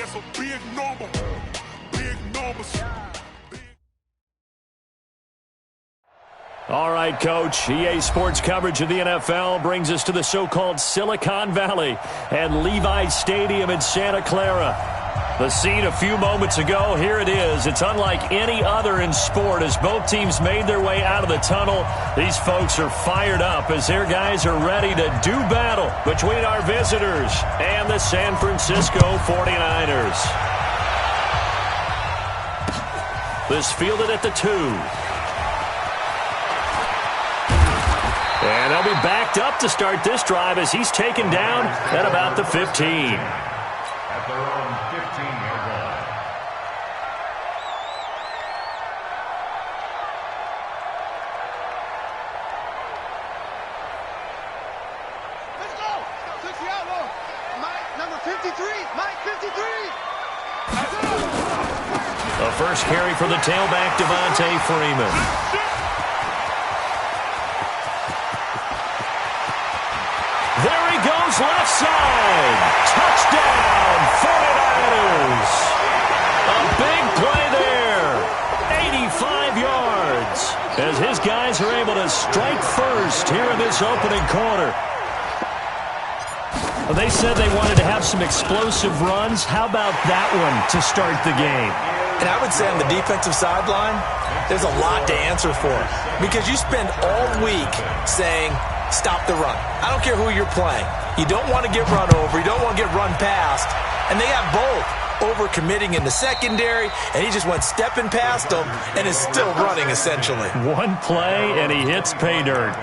just a big number. Big numbers. All right, Coach. EA Sports coverage of the NFL brings us to the so-called Silicon Valley and Levi Stadium in Santa Clara. The scene a few moments ago, here it is. It's unlike any other in sport as both teams made their way out of the tunnel. These folks are fired up as their guys are ready to do battle between our visitors and the San Francisco 49ers. This fielded at the 2. And they'll be backed up to start this drive as he's taken down at about the 15. At their own 15-yard line. Let's go! Switch the outlaw. Mike, number 53. Mike, 53. A first carry for the tailback, Devontae Freeman. There he goes, left side. Touchdown, 49ers. A big play there. 85 yards. As his guys are able to strike first here in this opening quarter. Well, they said they wanted to have some explosive runs. How about that one to start the game? And I would say on the defensive sideline, there's a lot to answer for. Because you spend all week saying, stop the run. I don't care who you're playing. You don't want to get run over. You don't want to get run past. And they got both. Over-committing in the secondary, and he just went stepping past them and is still running, essentially. One play, and he hits pay dirt.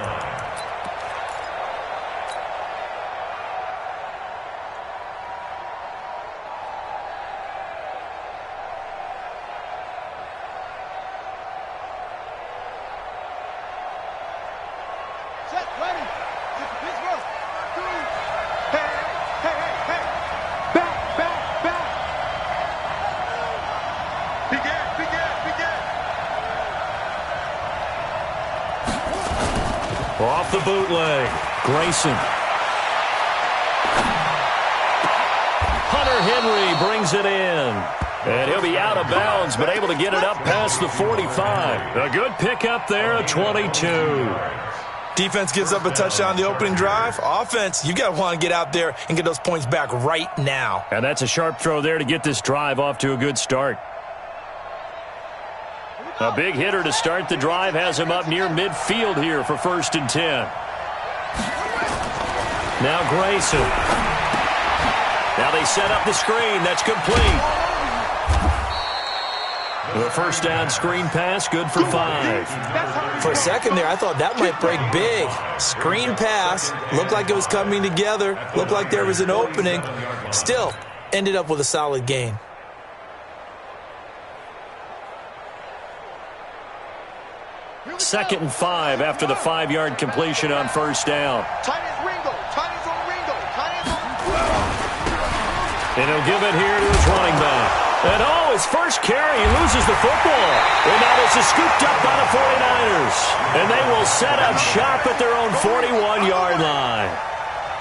Off the bootleg, Grayson. Hunter Henry brings it in. And he'll be out of bounds, but able to get it up past the 45. A good pickup there, a 22. Defense gives up a touchdown the opening drive. Offense, you got to want to get out there and get those points back right now. And that's a sharp throw there to get this drive off to a good start. A big hitter to start the drive has him up near midfield here for 1st and 10. Now Grayson. Now they set up the screen. That's complete. The first down screen pass, good for 5. For a second there, I thought that might break big. Screen pass. Looked like it was coming together. Looked like there was an opening. Still, ended up with a solid gain. Second and 5 after the 5-yard completion on first down. And he'll give it here to his running back. And his first carry, he loses the football. And now this is scooped up by the 49ers. And they will set up shop at their own 41-yard line.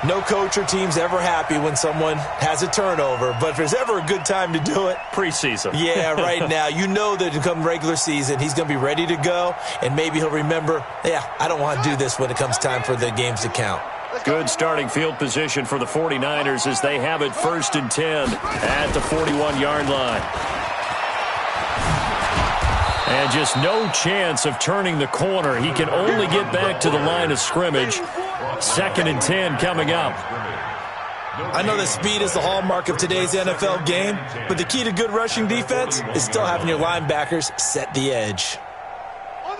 No coach or team's ever happy when someone has a turnover, but if there's ever a good time to do it, preseason. Yeah, right now. You know that come regular season, he's going to be ready to go, and maybe he'll remember, I don't want to do this when it comes time for the games to count. Good starting field position for the 49ers as they have it 1st and 10 at the 41-yard line. And just no chance of turning the corner. He can only get back to the line of scrimmage. 2nd and 10 coming up. I know that speed is the hallmark of today's NFL game, but the key to good rushing defense is still having your linebackers set the edge.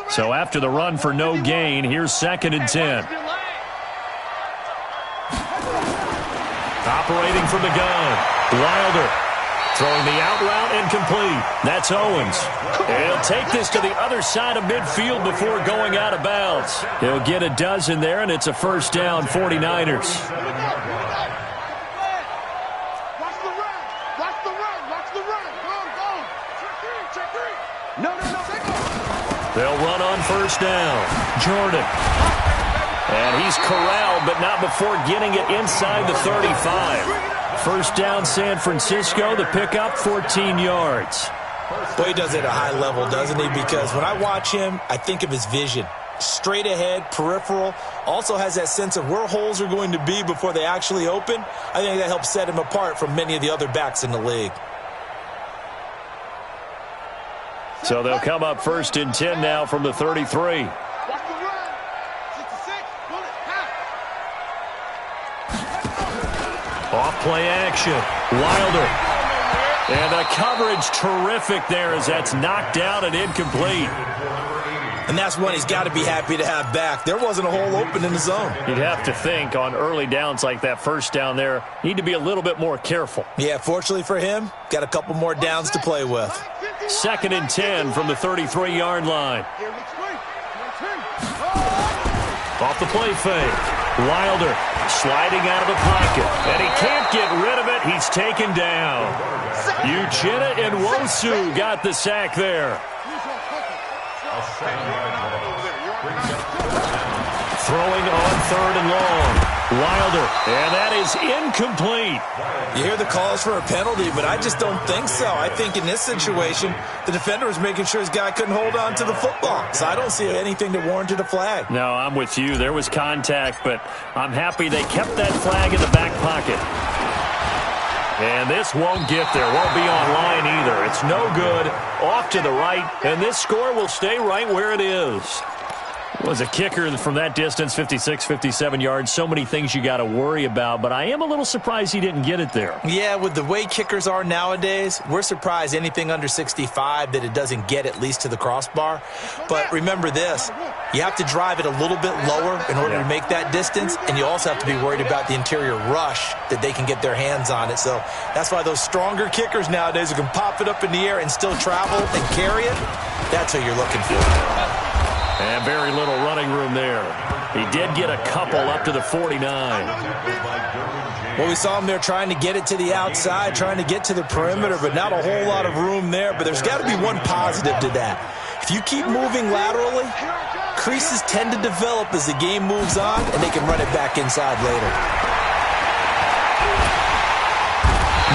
So after the run for no gain, here's 2nd and 10. Operating from the gun, Wilder. Throwing the out route incomplete. That's Owens. He'll take this to the other side of midfield before going out of bounds. He'll get a dozen there, and it's a first down, 49ers. They'll run on first down. Jordan. And he's corralled, but not before getting it inside the 35. First down, San Francisco. The pickup, 14 yards. Well, he does it at a high level, doesn't he? Because when I watch him, I think of his vision. Straight ahead, peripheral. Also has that sense of where holes are going to be before they actually open. I think that helps set him apart from many of the other backs in the league. So they'll come up first and 10 now from the 33. Off play action. Wilder. And the coverage terrific there as that's knocked down and incomplete. And that's one he's got to be happy to have back. There wasn't a hole open in the zone. You'd have to think on early downs like that first down there, need to be a little bit more careful. Yeah, fortunately for him, got a couple more downs to play with. Second and 10 from the 33-yard line. Off the play fake. Wilder sliding out of the pocket. And he can't get rid of it. He's taken down. Uchenna Nwosu got the sack there. Throwing on third and long. Wilder, and that is incomplete. You hear the calls for a penalty, but I just don't think so. I think in this situation, the defender was making sure his guy couldn't hold on to the football. So I don't see anything that warranted a flag. No, I'm with you. There was contact, but I'm happy they kept that flag in the back pocket. And this won't get there. Won't be on line either. It's no good. Off to the right, and this score will stay right where it is. Was a kicker from that distance, 56, 57 yards. So many things you got to worry about, but I am a little surprised he didn't get it there. Yeah, with the way kickers are nowadays, we're surprised anything under 65 that it doesn't get at least to the crossbar. But remember this, you have to drive it a little bit lower in order to make that distance, and you also have to be worried about the interior rush that they can get their hands on it. So that's why those stronger kickers nowadays who can pop it up in the air and still travel and carry it, that's what you're looking for. And very little running room there. He did get a couple up to the 49. Well, we saw him there trying to get it to the outside, trying to get to the perimeter, but not a whole lot of room there. But there's got to be one positive to that. If you keep moving laterally, creases tend to develop as the game moves on, and they can run it back inside later.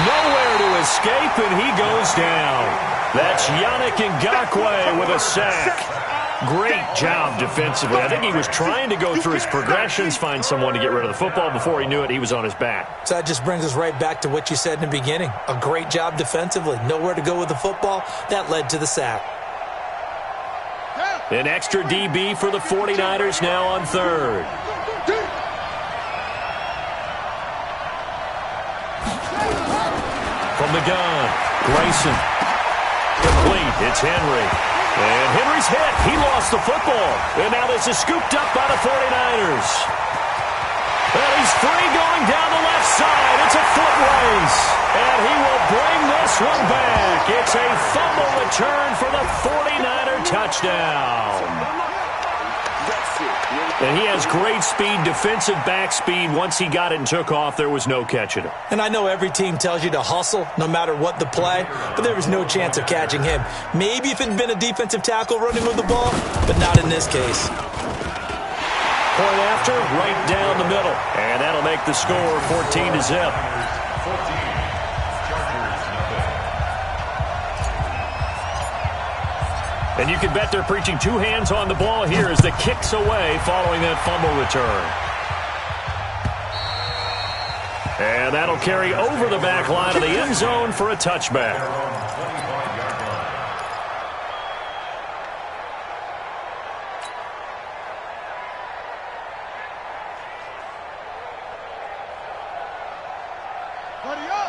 Nowhere to escape, and he goes down. That's Yannick Ngakoue with a sack. Great job defensively. I think he was trying to go through his progressions, find someone to get rid of the football. Before he knew it, he was on his back. So that just brings us right back to what you said in the beginning. A great job defensively. Nowhere to go with the football. That led to the sack. An extra DB for the 49ers now on third. From the gun, Grayson. Complete. It's Henry. And Henry's hit. He lost the football. And now this is scooped up by the 49ers. And he's free going down the left side. It's a foot race. And he will bring this one back. It's a fumble return for the 49er touchdown. And he has great speed, defensive back speed. Once he got it and took off, there was no catching him. And I know every team tells you to hustle no matter what the play, but there was no chance of catching him. Maybe if it had been a defensive tackle running with the ball, but not in this case. Point after, right down the middle. And that'll make the score 14-0. And you can bet they're preaching two hands on the ball here as the kick's away following that fumble return. And that'll carry over the back line of the end zone for a touchback.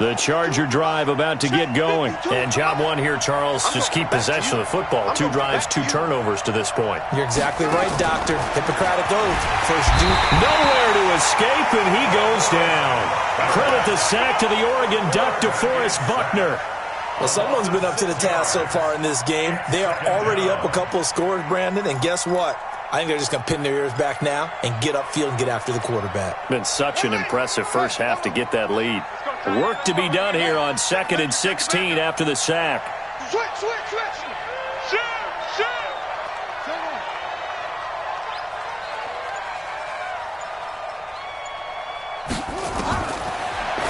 The Charger drive about to get going. And job one here, Charles, just keep possession of the football. 2 drives, 2 turnovers to this point. You're exactly right, Doctor. Hippocratic oath. First nowhere to escape, and he goes down. Credit the sack to the Oregon Duck, DeForest Buckner. Well, someone's been up to the task so far in this game. They are already up a couple of scores, Brandon, and guess what? I think they're just going to pin their ears back now and get upfield and get after the quarterback. Been such an impressive first half to get that lead. Work to be done here on 2nd and 16 after the sack. Switch. Shoot.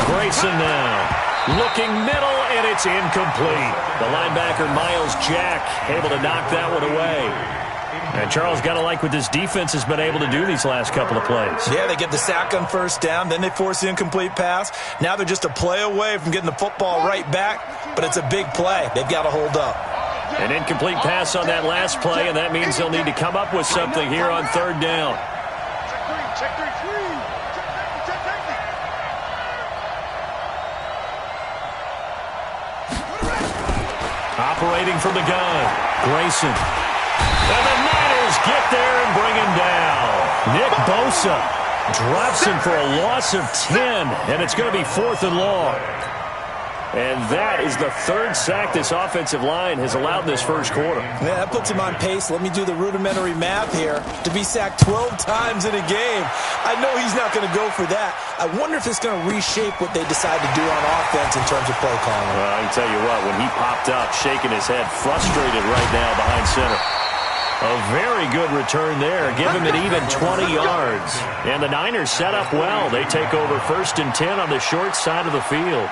Great Wilson now. Looking middle, and it's incomplete. The linebacker, Miles Jack, able to knock that one away. And Charles, got to like what this defense has been able to do these last couple of plays. Yeah, they get the sack on first down, then they force the incomplete pass. Now they're just a play away from getting the football right back, but it's a big play. They've got to hold up. An incomplete pass on that last play, and that means they'll need to come up with something here on third down. Check three. Operating from the gun, Grayson. And the Niners get there and bring him down. Nick Bosa drops him for a loss of 10, and it's going to be 4th and long. And that is the third sack this offensive line has allowed this first quarter. Yeah, that puts him on pace. Let me do the rudimentary math here. To be sacked 12 times in a game, I know he's not going to go for that. I wonder if it's going to reshape what they decide to do on offense in terms of play calling. Well, I can tell you what, when he popped up, shaking his head, frustrated right now behind center. A very good return there. Give him an even 20 yards. And the Niners set up well. They take over 1st and 10 on the short side of the field.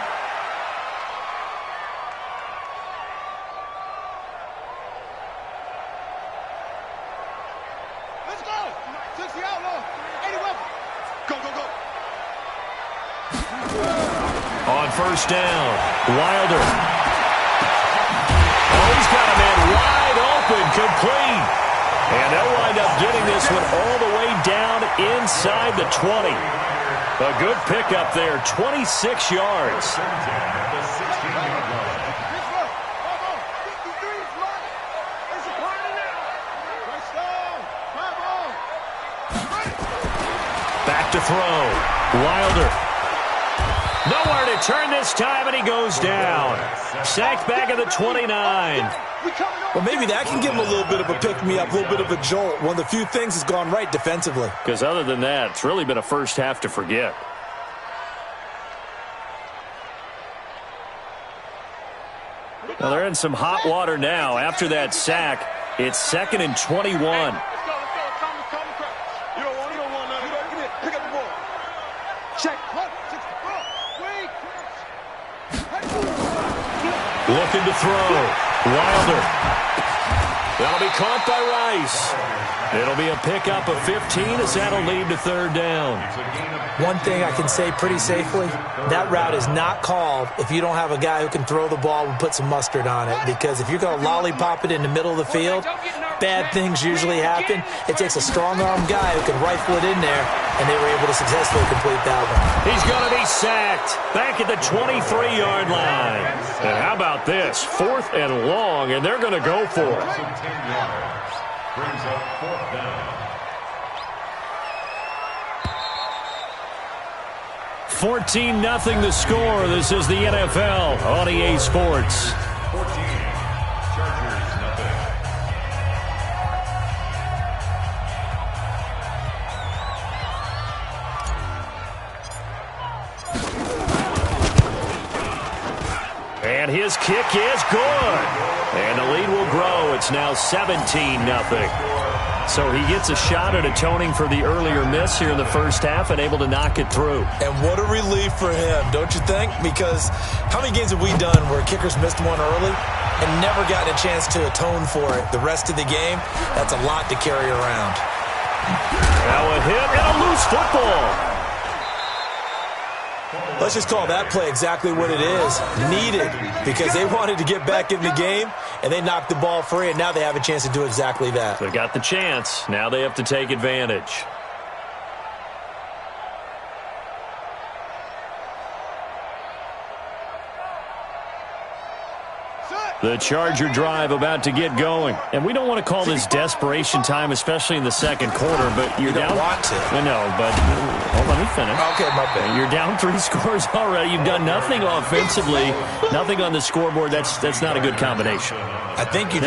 On first down, Wilder. Oh, he's got a man wide open, complete. And they'll wind up getting this one all the way down inside the 20. A good pickup there, 26 yards. Back to throw, Wilder. Nowhere to turn this time, and he goes down. Sacked back at the 29. Well, maybe that can give him a little bit of a pick-me-up, a little bit of a jolt. One of the few things has gone right defensively. Because other than that, it's really been a first half to forget. Well, they're in some hot water now. After that sack, it's 2nd and 21. Looking to throw. Wilder. That'll be caught by Rice. It'll be a pickup of 15 as that'll lead to third down. One thing I can say pretty safely, that route is not called if you don't have a guy who can throw the ball and put some mustard on it. Because if you're going to lollipop it in the middle of the field, bad things usually happen. It takes a strong-arm guy who can rifle it in there, and they were able to successfully complete that one. He's going to be sacked back at the 23-yard line. And how about this? 4th and long, and they're going to go for it. Brings up 4th down. 14-0 the score. This is the NFL on EA Sports. 14, Chargers, nothing. And his kick is good. And the lead will grow. It's now 17-0. So he gets a shot at atoning for the earlier miss here in the first half and able to knock it through. And what a relief for him, don't you think? Because how many games have we done where kickers missed one early and never gotten a chance to atone for it the rest of the game? That's a lot to carry around. Now a hit and a loose football. Let's just call that play exactly what it is. Needed, because they wanted to get back in the game, and they knocked the ball free, and now they have a chance to do exactly that. They got the chance. Now they have to take advantage. The Charger drive about to get going. And we don't want to call this desperation time, especially in the second quarter, but you're down. You don't want to. I know, but let me finish. Okay, my bad. You're down 3 scores already. You've done nothing offensively, nothing on the scoreboard. That's not a good combination. I think you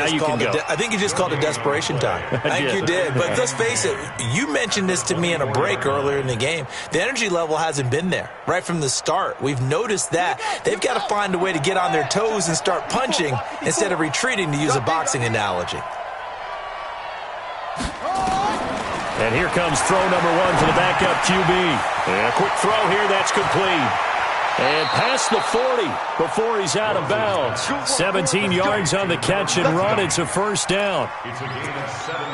just called it desperation time. I think you did. But let's face it, you mentioned this to me in a break earlier in the game. The energy level hasn't been there right from the start. We've noticed that. They've got to find a way to get on their toes and start punching instead of retreating, to use a boxing analogy. And here comes throw number 1 for the backup QB. And a quick throw here, that's complete. And past the 40 before he's out of bounds. 17 yards on the catch and run. It's a first down.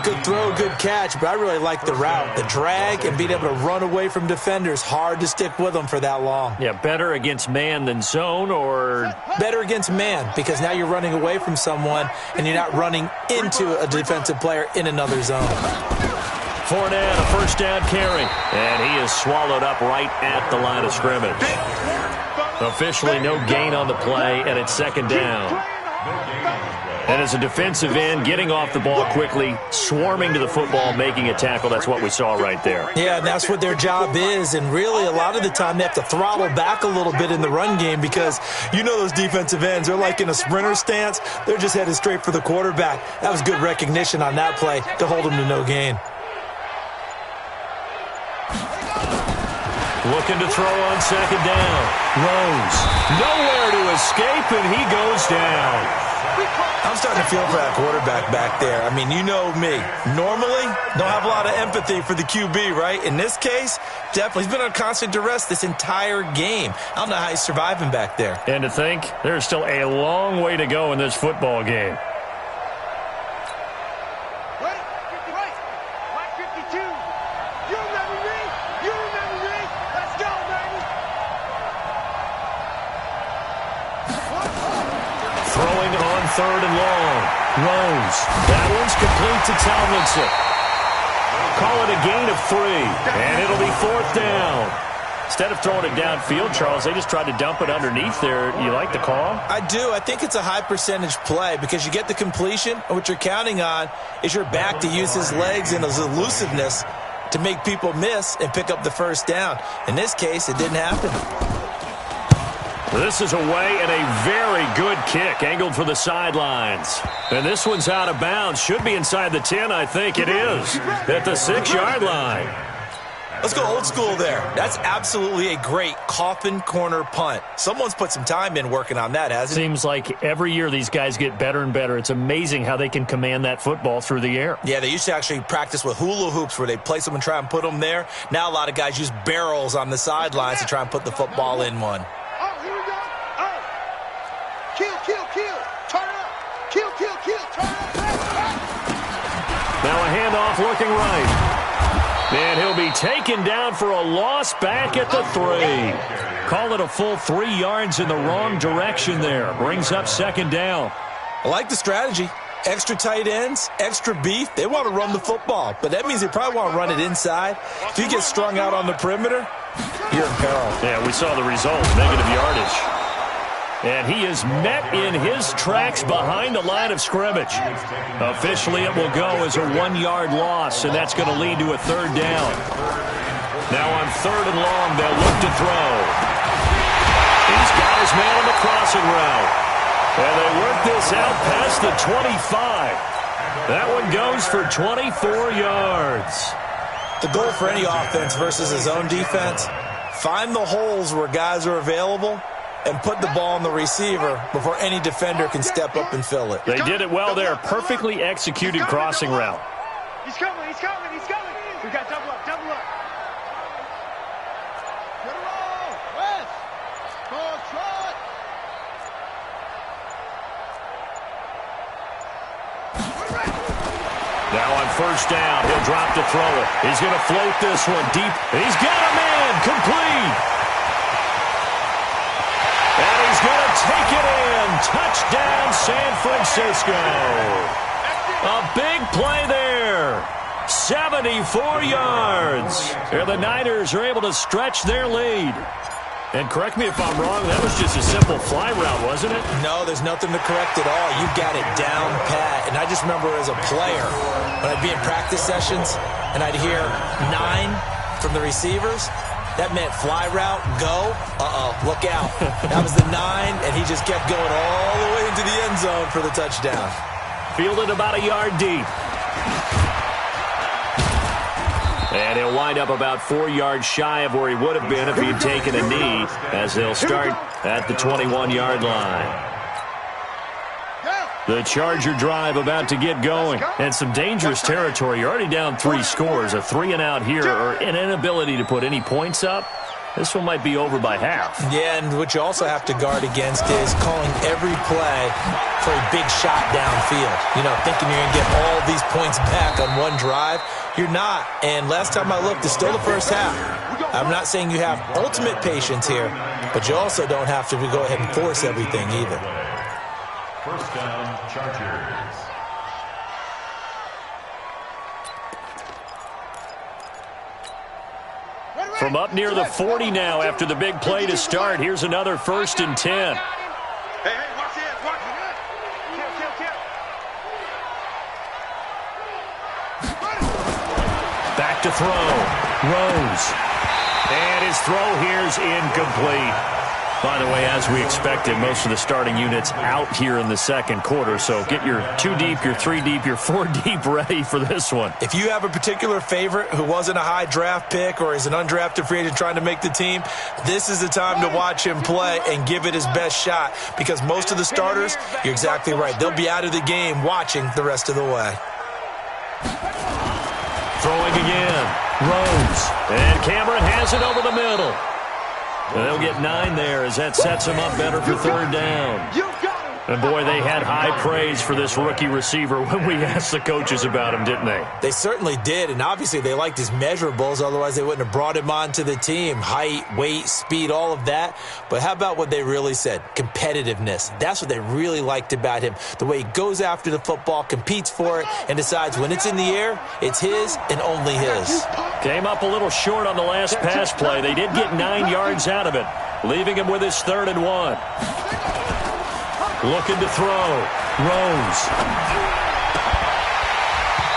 Good throw, good catch, but I really like the route. The drag and being able to run away from defenders. Hard to stick with them for that long. Yeah, better against man than zone, or? Better against man, because now you're running away from someone and you're not running into a defensive player in another zone. Fournette, a first down carry. And he is swallowed up right at the line of scrimmage. Officially no gain on the play, and it's second down. And as a defensive end, getting off the ball quickly, swarming to the football, making a tackle, that's what we saw right there. Yeah, and that's what their job is. And really, a lot of the time, they have to throttle back a little bit in the run game because you know those defensive ends, they're like in a sprinter stance. They're just headed straight for the quarterback. That was good recognition on that play to hold them to no gain. Looking to throw on second down. Rose, nowhere to escape, and he goes down. I'm starting to feel for that quarterback back there. I mean, you know me. Normally, don't have a lot of empathy for the QB, right? In this case, definitely. He's been on constant duress this entire game. I don't know how he's surviving back there. And to think, there's still a long way to go in this football game. Third and long. Rose. That one's complete to Tomlinson. Call it a gain of 3. And it'll be fourth down. Instead of throwing it downfield, Charles, they just tried to dump it underneath there. You like the call? I do. I think it's a high percentage play because you get the completion, and what you're counting on is your back to use his legs and his elusiveness to make people miss and pick up the first down. In this case, it didn't happen. This is away and a very good kick, angled for the sidelines. And this one's out of bounds. Should be inside the 10, I think it is, at the 6-yard line. Let's go old school there. That's absolutely a great coffin corner punt. Someone's put some time in working on that, hasn't it? Seems like every year these guys get better and better. It's amazing how they can command that football through the air. Yeah, they used to actually practice with hula hoops where they place them and try and put them there. Now a lot of guys use barrels on the sidelines to try and put the football in one. Now a handoff looking right. And he'll be taken down for a loss back at the 3. Call it a full 3 yards in the wrong direction there. Brings up second down. I like the strategy. Extra tight ends, extra beef. They want to run the football, but that means they probably want to run it inside. If you get strung out on the perimeter, you're in peril. Yeah, we saw the result, negative yardage. And he is met in his tracks behind the line of scrimmage. Officially, it will go as a 1-yard loss, and that's going to lead to a third down. Now on third and long, they'll look to throw. He's got his man on the crossing route. And they work this out past the 25. That one goes for 24 yards. The goal for any offense versus his own defense, find the holes where guys are available and put the ball on the receiver before any defender can step up and fill it. They did it well there. Perfectly executed crossing route. He's coming, he's coming, he's coming. We got double up, double up. Get it all. West. Ball trot. Now on first down, he'll drop to throw it. He's going to float this one deep. He's got a man. Complete. And he's going to take it in. Touchdown, San Francisco. A big play there. 74 yards. And the Niners are able to stretch their lead. And correct me if I'm wrong, that was just a simple fly route, wasn't it? No, there's nothing to correct at all. You got it down pat. And I just remember as a player, when I'd be in practice sessions and I'd hear 9 from the receivers, that meant fly route, go, look out. That was the 9, and he just kept going all the way into the end zone for the touchdown. Fielded about a yard deep. And he'll wind up about 4 yards shy of where he would have been if he'd taken a knee, as they'll start at the 21-yard line. The Charger drive about to get going. And some dangerous territory. You're already down 3 scores. A 3-and-out here, or an inability to put any points up, this one might be over by half. Yeah, and what you also have to guard against is calling every play for a big shot downfield. You know, thinking you're going to get all these points back on one drive. You're not. And last time I looked, it's still the first half. I'm not saying you have ultimate patience here, but you also don't have to go ahead and force everything either. First down, Chargers. From up near the 40 now after the big play to start. Here's another 1st and 10. Hey, watch this, watch it. Back to throw. Rose. And his throw here's incomplete. By the way, as we expected, most of the starting units out here in the second quarter. So get your 2 deep, your 3 deep, your 4 deep ready for this one. If you have a particular favorite who wasn't a high draft pick or is an undrafted free agent trying to make the team, this is the time to watch him play and give it his best shot. Because most of the starters, you're exactly right, they'll be out of the game watching the rest of the way. Throwing again. Rose. And Cameron has it over the middle. They'll get 9 there as that sets them up better for 3rd down. And, boy, they had high praise for this rookie receiver when we asked the coaches about him, didn't they? They certainly did, and obviously they liked his measurables. Otherwise, they wouldn't have brought him onto the team. Height, weight, speed, all of that. But how about what they really said? Competitiveness. That's what they really liked about him. The way he goes after the football, competes for it, and decides when it's in the air, it's his and only his. Came up a little short on the last pass play. They did get 9 yards out of it, leaving him with his 3rd and 1. Looking to throw. Rose.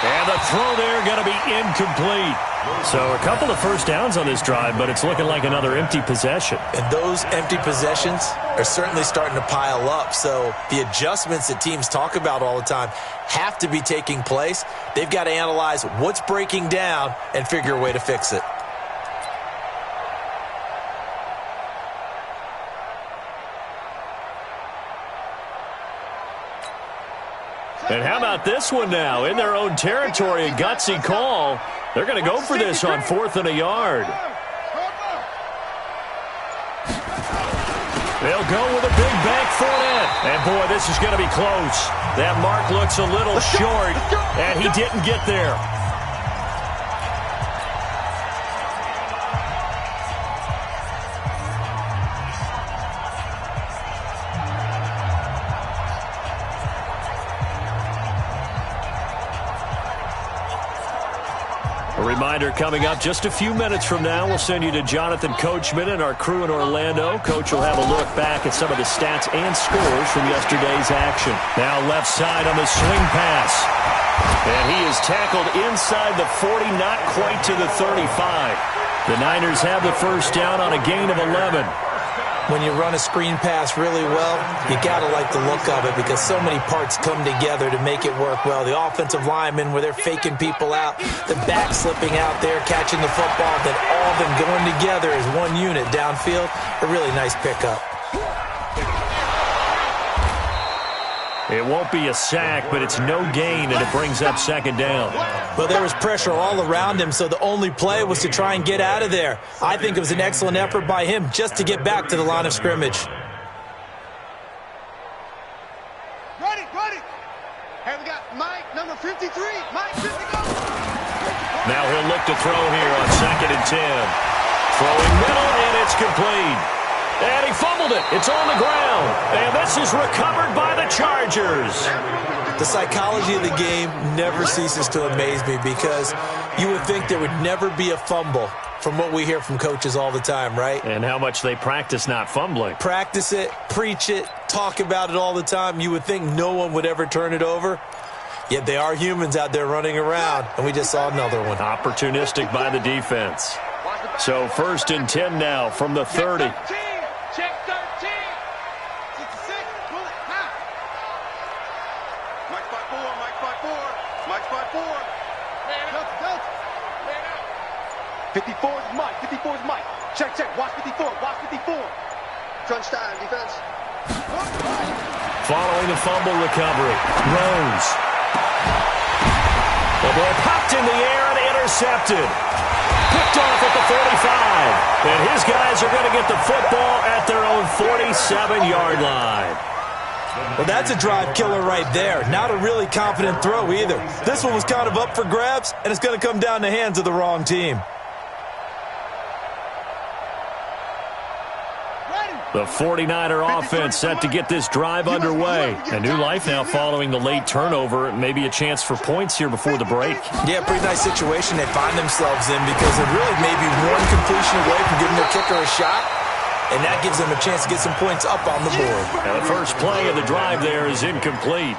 And the throw there going to be incomplete. So a couple of first downs on this drive, but it's looking like another empty possession. And those empty possessions are certainly starting to pile up. So the adjustments that teams talk about all the time have to be taking place. They've got to analyze what's breaking down and figure a way to fix it. And how about this one now? In their own territory, a gutsy call. They're going to go for this on 4th and a yard. They'll go with a big back foot in. And, boy, this is going to be close. That mark looks a little short, and he didn't get there. Reminder coming up just a few minutes from now. We'll send you to Jonathan Coachman and our crew in Orlando. Coach will have a look back at some of the stats and scores from yesterday's action. Now left side on the swing pass. And he is tackled inside the 40, not quite to the 35. The Niners have the first down on a gain of 11. When you run a screen pass really well, you got to like the look of it because so many parts come together to make it work well. The offensive linemen, where they're faking people out, the back slipping out there, catching the football, then all of them going together as one unit downfield. A really nice pickup. It won't be a sack, but it's no gain, and it brings up 2nd down. Well, there was pressure all around him, so the only play was to try and get out of there. I think it was an excellent effort by him just to get back to the line of scrimmage. Ready. Hey, we got Mike, number 53. Mike, 50 go. Now he'll look to throw here on 2nd and 10. Throwing middle, and it's complete. And he fumbled it. It's on the ground. And this is recovered by the Chargers. The psychology of the game never ceases to amaze me because you would think there would never be a fumble from what we hear from coaches all the time, right? And how much they practice not fumbling. Practice it, preach it, talk about it all the time. You would think no one would ever turn it over. Yet they are humans out there running around, and we just saw another one. Opportunistic by the defense. So 1st and 10 now from the 30. Check 13. 66. Pull it. Half. Mike 5-4. Mike 5-4. Man up. 54 is Mike. 54 is Mike. Check. Watch 54. Crunch time, defense. Following the fumble recovery. Rose. The ball popped in the air and intercepted. Picked off at the 45. And his guys are going to get the football at their own 47-yard line. Well, that's a drive killer right there. Not a really confident throw either. This one was kind of up for grabs, and it's going to come down the hands of the wrong team. The 49er offense set to get this drive underway. A new life now following the late turnover. Maybe a chance for points here before the break. Yeah, pretty nice situation they find themselves in because they're really maybe one completion away from giving their kicker a shot. And that gives them a chance to get some points up on the board. Now the first play of the drive there is incomplete.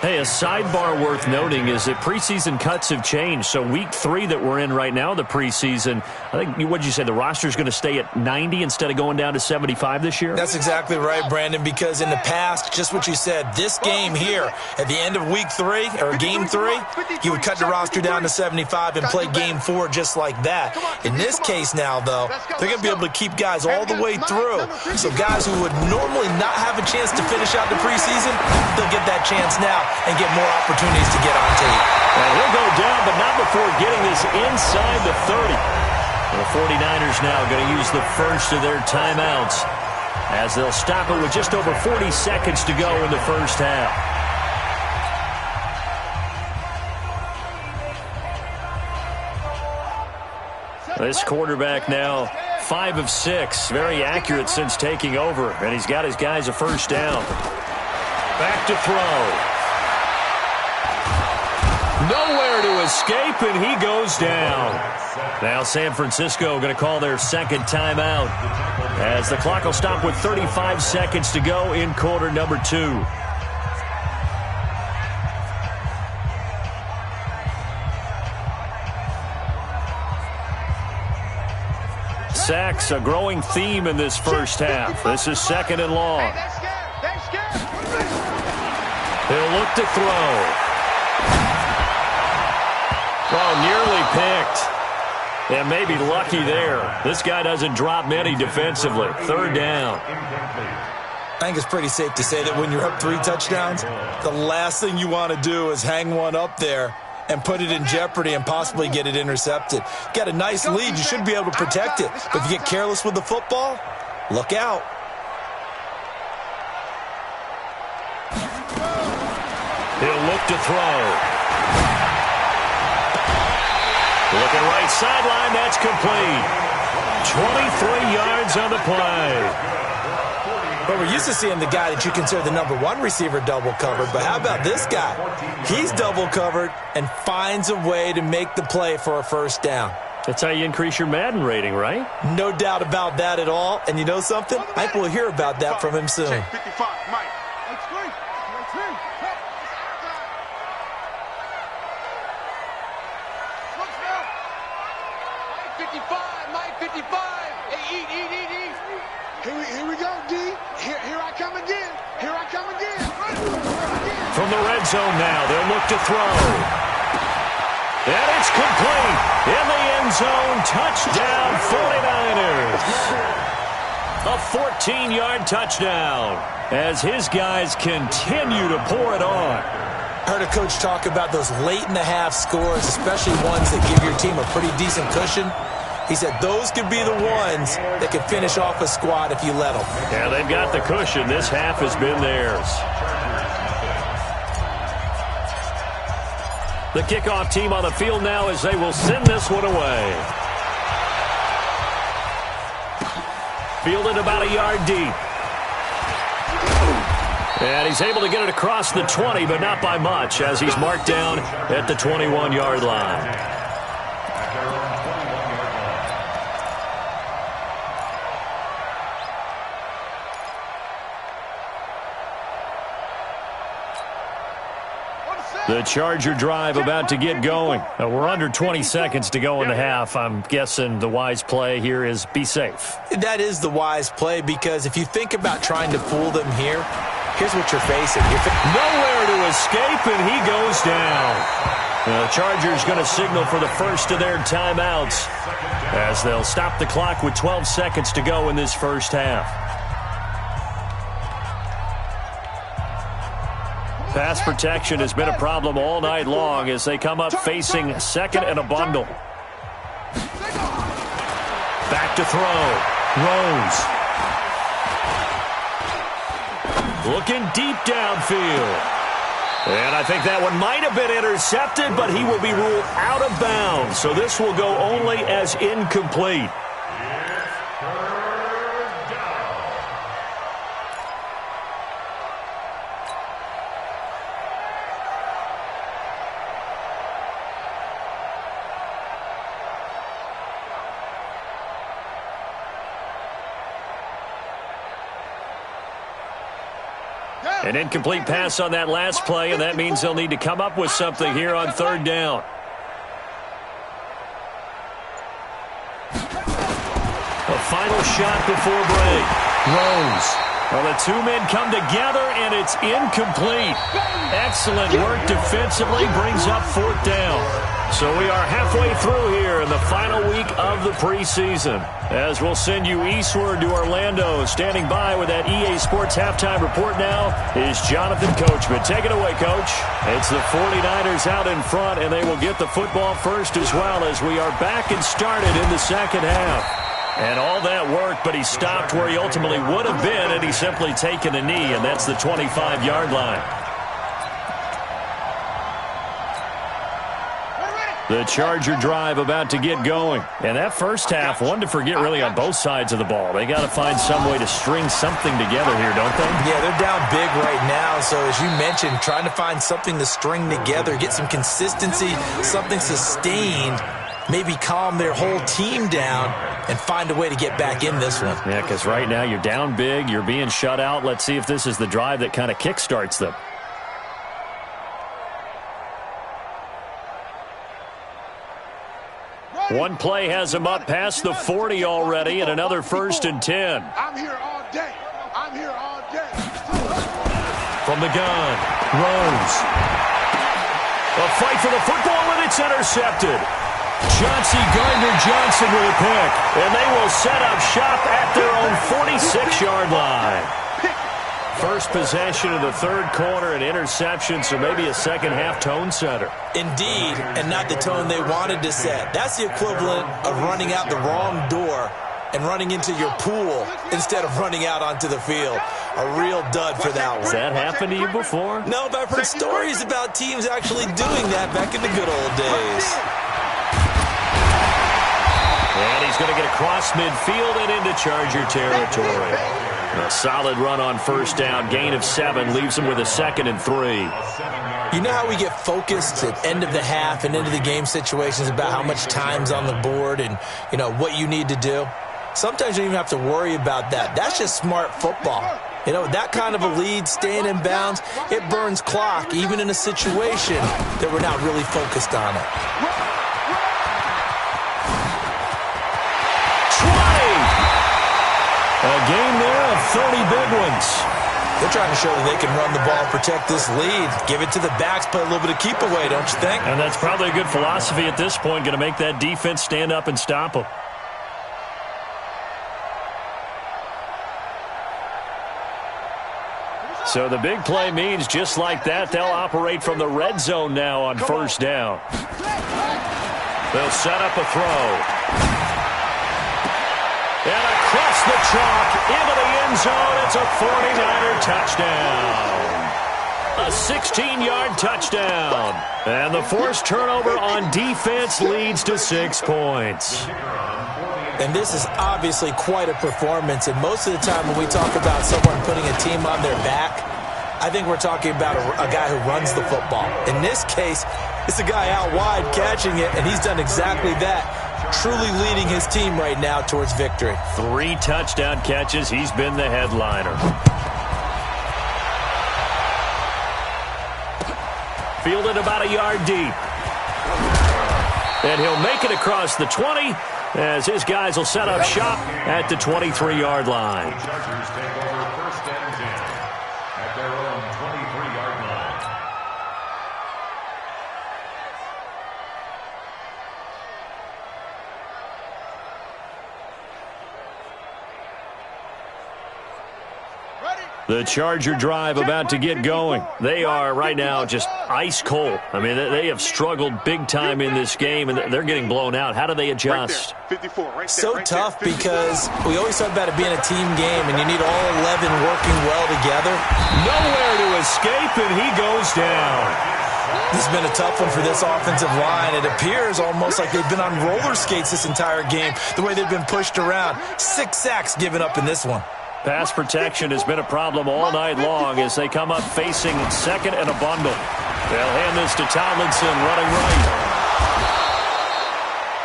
Hey, a sidebar worth noting is that preseason cuts have changed. So week 3 that we're in right now, the preseason, I think, what did you say, the roster's going to stay at 90 instead of going down to 75 this year? That's exactly right, Brandon, because in the past, just what you said, this game here, at the end of week 3, or game 3, you would cut the roster down to 75 and play game 4 just like that. In this case now, though, they're going to be able to keep guys all the way through. So guys who would normally not have a chance to finish out the preseason, they'll get that chance now and get more opportunities to get on tape. And he'll go down, but not before getting this inside the 30. The 49ers now going to use the first of their timeouts as they'll stop it with just over 40 seconds to go in the first half. This quarterback now 5 of 6, very accurate since taking over, and he's got his guys a first down. Back to throw. Nowhere to escape, and he goes down. Now San Francisco going to call their second timeout as the clock will stop with 35 seconds to go in quarter number 2. Sacks, a growing theme in this first half. This is 2nd and long. He'll look to throw. Oh, nearly picked. And maybe lucky there. This guy doesn't drop many defensively. 3rd down. I think it's pretty safe to say that when you're up 3 touchdowns, the last thing you want to do is hang one up there and put it in jeopardy and possibly get it intercepted. Got a nice lead. You should be able to protect it. But if you get careless with the football, look out. He'll look to throw. Looking right sideline, that's complete. 23 yards on the play. But we're used to seeing the guy that you consider the number 1 receiver double covered. But how about this guy? He's double covered and finds a way to make the play for a first down. That's how you increase your Madden rating, right? No doubt about that at all. And you know something? I think we'll hear about that from him soon. 55, Mike. Here we go, D. Here I come again. Here I come again. From the red zone now, they'll look to throw. And it's complete. In the end zone, touchdown 49ers. A 14-yard touchdown as his guys continue to pour it on. Heard a coach talk about those late-in-the-half scores, especially ones that give your team a pretty decent cushion. He said those could be the ones that could finish off a squad if you let them. Yeah, they've got the cushion. This half has been theirs. The kickoff team on the field now as they will send this one away. Fielded about a yard deep. And he's able to get it across the 20, but not by much, as he's marked down at the 21-yard line. The Charger drive about to get going. We're under 20 seconds to go in the half. I'm guessing the wise play here is be safe. That is the wise play because if you think about trying to fool them here, here's what you're facing. Nowhere to escape, and he goes down. The Chargers going to signal for the first of their timeouts as they'll stop the clock with 12 seconds to go in this first half. Pass protection has been a problem all night long as they come up facing 2nd and a bundle. back to throw. Rose. Looking deep downfield. And I think that one might have been intercepted, but he will be ruled out of bounds. So this will go only as incomplete. An incomplete pass on that last play, and that means they'll need to come up with something here on third down. A final shot before break. Rose. Well, the two men come together, and it's incomplete. Excellent work defensively, brings up fourth down. So we are halfway through here in the final week of the preseason. As we'll send you eastward to Orlando. Standing by with that EA Sports halftime report now is Jonathan Coachman. Take it away, Coach. It's the 49ers out in front, and they will get the football first as well as we are back and started in the second half. And all that work, but he stopped where he ultimately would have been, and he's simply taken a knee, and that's the 25-yard line. The Charger drive about to get going. And that first half, one to forget really on both sides of the ball. They got to find some way to string something together here, don't they? Yeah, they're down big right now. So as you mentioned, trying to find something to string together, get some consistency, something sustained, maybe calm their whole team down and find a way to get back in this one. Yeah, because right now you're down big, you're being shut out. Let's see if this is the drive that kind of kickstarts them. One play has him up past the 40 already, and another 1st and 10. I'm here all day. I'm here all day. From the gun, Rose. A fight for the football, and it's intercepted. Chauncey Gardner-Johnson with a pick, and they will set up shop at their own 46-yard line. First possession of the third quarter, an interception, so maybe a second-half tone setter. Indeed, and not the tone they wanted to set. That's the equivalent of running out the wrong door and running into your pool instead of running out onto the field. A real dud for that one. Has that happened to you before? No, but I've heard stories about teams actually doing that back in the good old days. And he's going to get across midfield and into Charger territory. A solid run on first down, gain of 7, leaves him with a 2nd and 3. You know how we get focused at end of the half and into the game situations about how much time's on the board and, you know, what you need to do? Sometimes you don't even have to worry about that. That's just smart football. You know, that kind of a lead, staying in bounds, it burns clock, even in a situation that we're not really focused on it. A game there of 30 big ones. They're trying to show that they can run the ball, protect this lead, give it to the backs, play a little bit of keep away, don't you think? And that's probably a good philosophy at this point, going to make that defense stand up and stop them. So the big play means just like that, they'll operate from the red zone now on first down. They'll set up a throw. And across the chalk into the end zone, it's a 49er touchdown. A 16-yard touchdown. And the forced turnover on defense leads to 6 points. And this is obviously quite a performance. And most of the time when we talk about someone putting a team on their back, I think we're talking about a guy who runs the football. In this case, it's a guy out wide catching it, and he's done exactly that. Truly leading his team right now towards victory. 3 touchdown catches. He's been the headliner. Fielded about a yard deep. And he'll make it across the 20 as his guys will set up shop at the 23-yard line. The Chargers take over 1st and 10 at their own 23-yard line. The Charger drive about to get going. They are right now just ice cold. I mean, they have struggled big time in this game, and they're getting blown out. How do they adjust? So tough because we always talk about it being a team game, and you need all 11 working well together. Nowhere to escape, and he goes down. This has been a tough one for this offensive line. It appears almost like they've been on roller skates this entire game, the way they've been pushed around. 6 sacks given up in this one. Pass protection has been a problem all night long as they come up facing second and a bundle. They'll hand this to Tomlinson running right.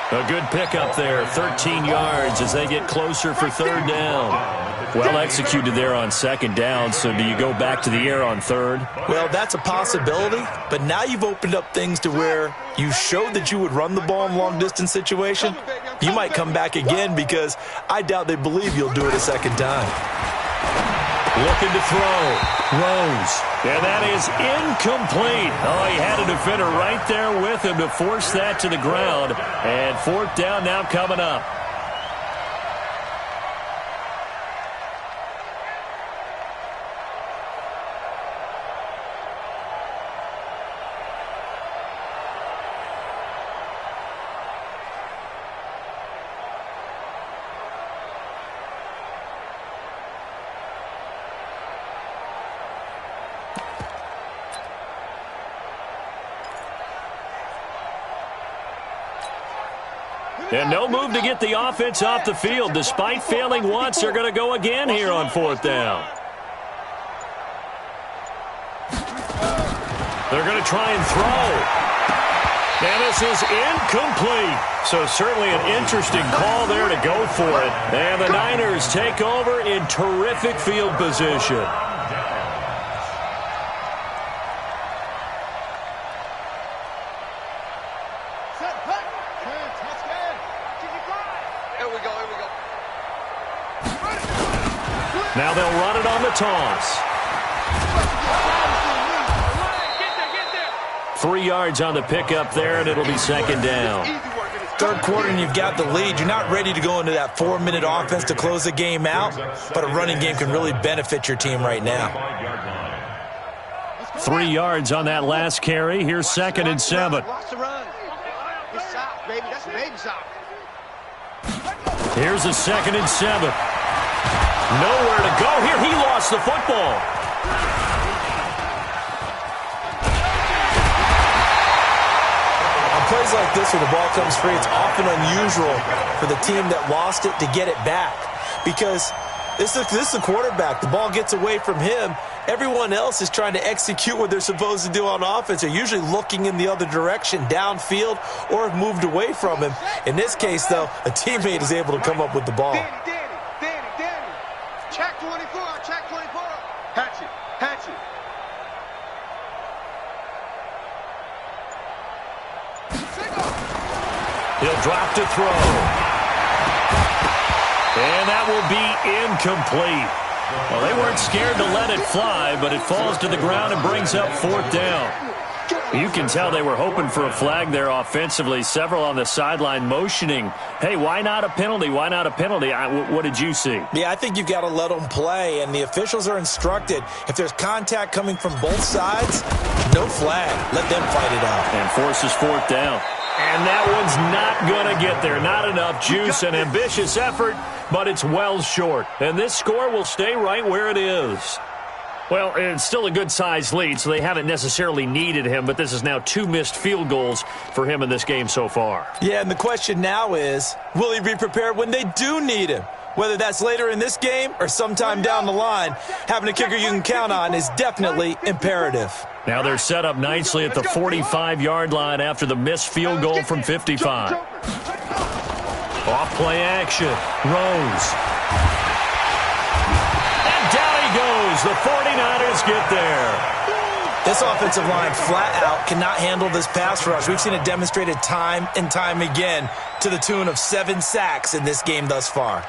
A good pickup there, 13 yards as they get closer for third down. Well executed there on second down, so do you go back to the air on third? Well, that's a possibility, but now you've opened up things to where you showed that you would run the ball in long-distance situation. You might come back again because I doubt they believe you'll do it a second time. Looking to throw. Rose. And that is incomplete. Oh, he had a defender right there with him to force that to the ground. And fourth down now coming up. And no move to get the offense off the field. Despite failing once, they're going to go again here on fourth down. They're going to try and throw. And this is incomplete. So certainly an interesting call there to go for it. And the Niners take over in terrific field position. Now they'll run it on the toss. 3 yards on the pickup there, and it'll be second down. Third quarter, and you've got the lead. You're not ready to go into that 4-minute offense to close the game out, but a running game can really benefit your team right now. 3 yards on that last carry. Here's second and 7. Here's a second and 7. Nowhere to go here. He lost the football. On plays like this where the ball comes free, it's often unusual for the team that lost it to get it back. Because this is the quarterback. The ball gets away from him. Everyone else is trying to execute what they're supposed to do on offense. They're usually looking in the other direction, downfield, or have moved away from him. In this case, though, a teammate is able to come up with the ball. Check 24, check 24. Hatch it, hatch it. He'll drop to throw. And that will be incomplete. Well, they weren't scared to let it fly, but it falls to the ground and brings up fourth down. You can tell they were hoping for a flag there offensively. Several on the sideline motioning, hey, why not a penalty? Why not a penalty? What did you see? Yeah, I think you've got to let them play, and the officials are instructed. If there's contact coming from both sides, no flag. Let them fight it out. And forces fourth down. And that one's not going to get there. Not enough juice. An ambitious effort, but it's well short. And this score will stay right where it is. Well, it's still a good-sized lead, so they haven't necessarily needed him, but this is now 2 missed field goals for him in this game so far. Yeah, and the question now is, will he be prepared when they do need him? Whether that's later in this game or sometime down the line, having a kicker you can count on is definitely imperative. Now they're set up nicely at the 45-yard line after the missed field goal from 55. Off-play action. Rose. Goes. The 49ers get there. This offensive line flat out cannot handle this pass rush. We've seen it demonstrated time and time again to the tune of 7 sacks in this game thus far.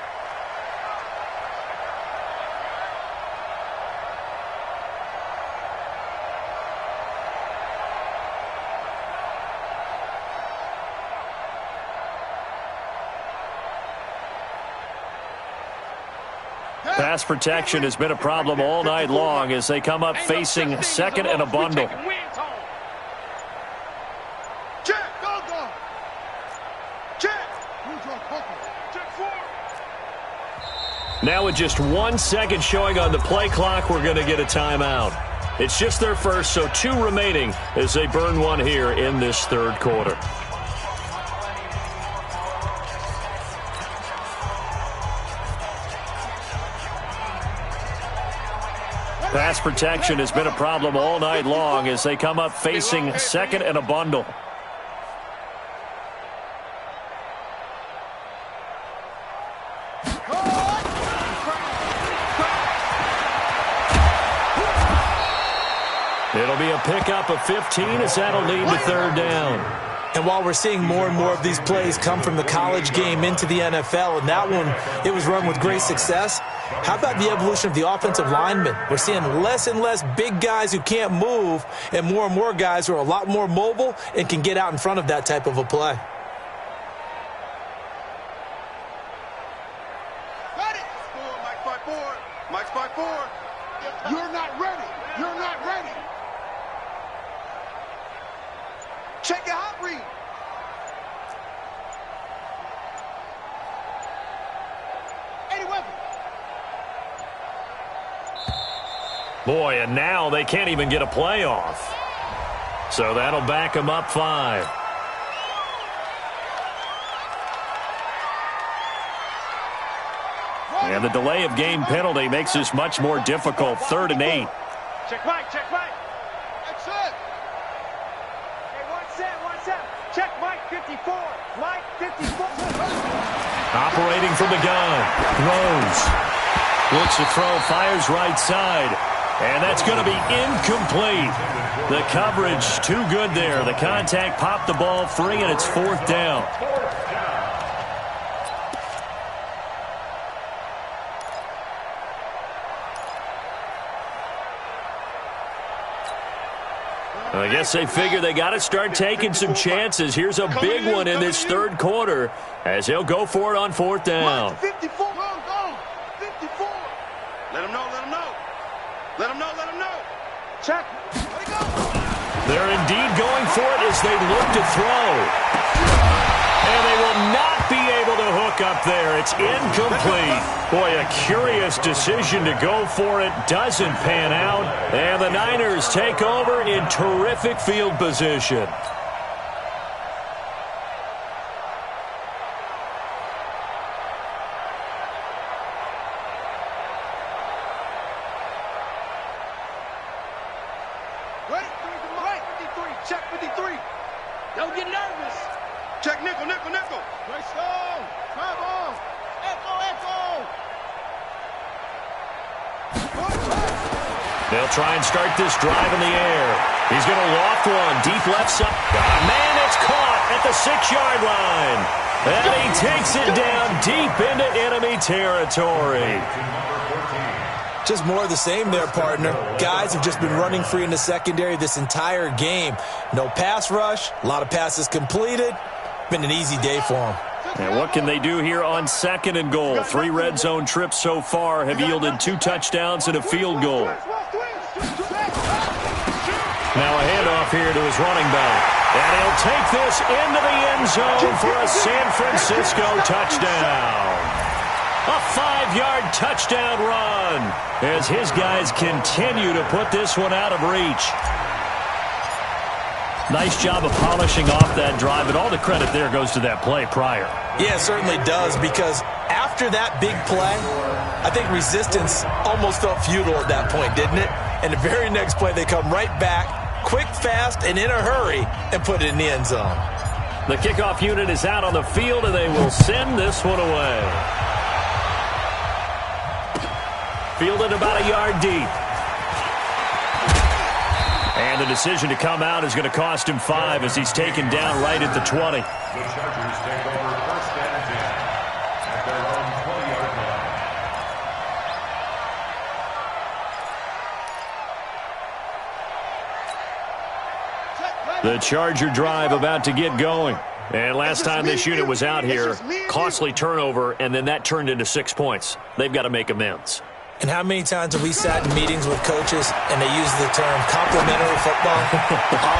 Pass protection has been a problem all night long as they come up facing second and a bundle. Check, go, go. Check. Check 4. Now with just 1 second showing on the play clock, we're going to get a timeout. It's just their first, so 2 remaining as they burn one here in this third quarter. Pass protection has been a problem all night long as they come up facing second and a bundle. It'll be a pickup of 15 as that'll lead to third down. And while we're seeing more and more of these plays come from the college game into the NFL, and that one, it was run with great success, how about the evolution of the offensive linemen? We're seeing less and less big guys who can't move and more guys who are a lot more mobile and can get out in front of that type of a play. Got it. Mike 5-4. Mike's 5-4. You're not ready. You're not ready. Check your hot read. Boy, and now they can't even get a play off. So that'll back them up 5. And the delay of game penalty makes this much more difficult. 3rd and 8. Check Mike, check Mike. That's it. Hey, one set. Check Mike 54. Mike 54. Operating from the gun. Throws. Looks to throw, fires right side. And that's going to be incomplete. The coverage too good there. The contact popped the ball free, and it's 4th down. I guess they figure they got to start taking some chances. Here's a big one in this third quarter as he'll go for it on 4th down. 54. Go. 54. Let him know. Let him know. Check. Let it go. They're indeed going for it as they look to throw. And they will not be able to hook up there. It's incomplete. Boy, a curious decision to go for it. Doesn't pan out. And the Niners take over in terrific field position. Check 53. Don't get nervous. Check nickel. Great stone. Travel. Echo. They'll try and start this drive in the air. He's going to loft one. Deep left side. Man, it's caught at the 6-yard line. And he takes it down deep into enemy territory. Just more of the same there, partner. Guys have just been running free in the secondary this entire game. No pass rush, a lot of passes completed. Been an easy day for them. And what can they do here on 2nd and goal? 3 red zone trips so far have yielded 2 touchdowns and a field goal. Now a handoff here to his running back. And he'll take this into the end zone for a San Francisco touchdown. A 5-yard touchdown run as his guys continue to put this one out of reach. Nice job of polishing off that drive, but all the credit there goes to that play prior. Yeah, it certainly does, because after that big play, I think resistance almost felt futile at that point, didn't it? And the very next play, they come right back, quick, fast, and in a hurry, and put it in the end zone. The kickoff unit is out on the field, and they will send this one away. Fielded about a yard deep. And the decision to come out is going to cost him 5 as he's taken down right at the 20. The Chargers take over 1st and 10 at their own 20-yard line. The Charger drive about to get going. And last time this unit was out here, costly turnover, and then that turned into 6 points. They've got to make amends. And how many times have we sat in meetings with coaches and they use the term complementary football?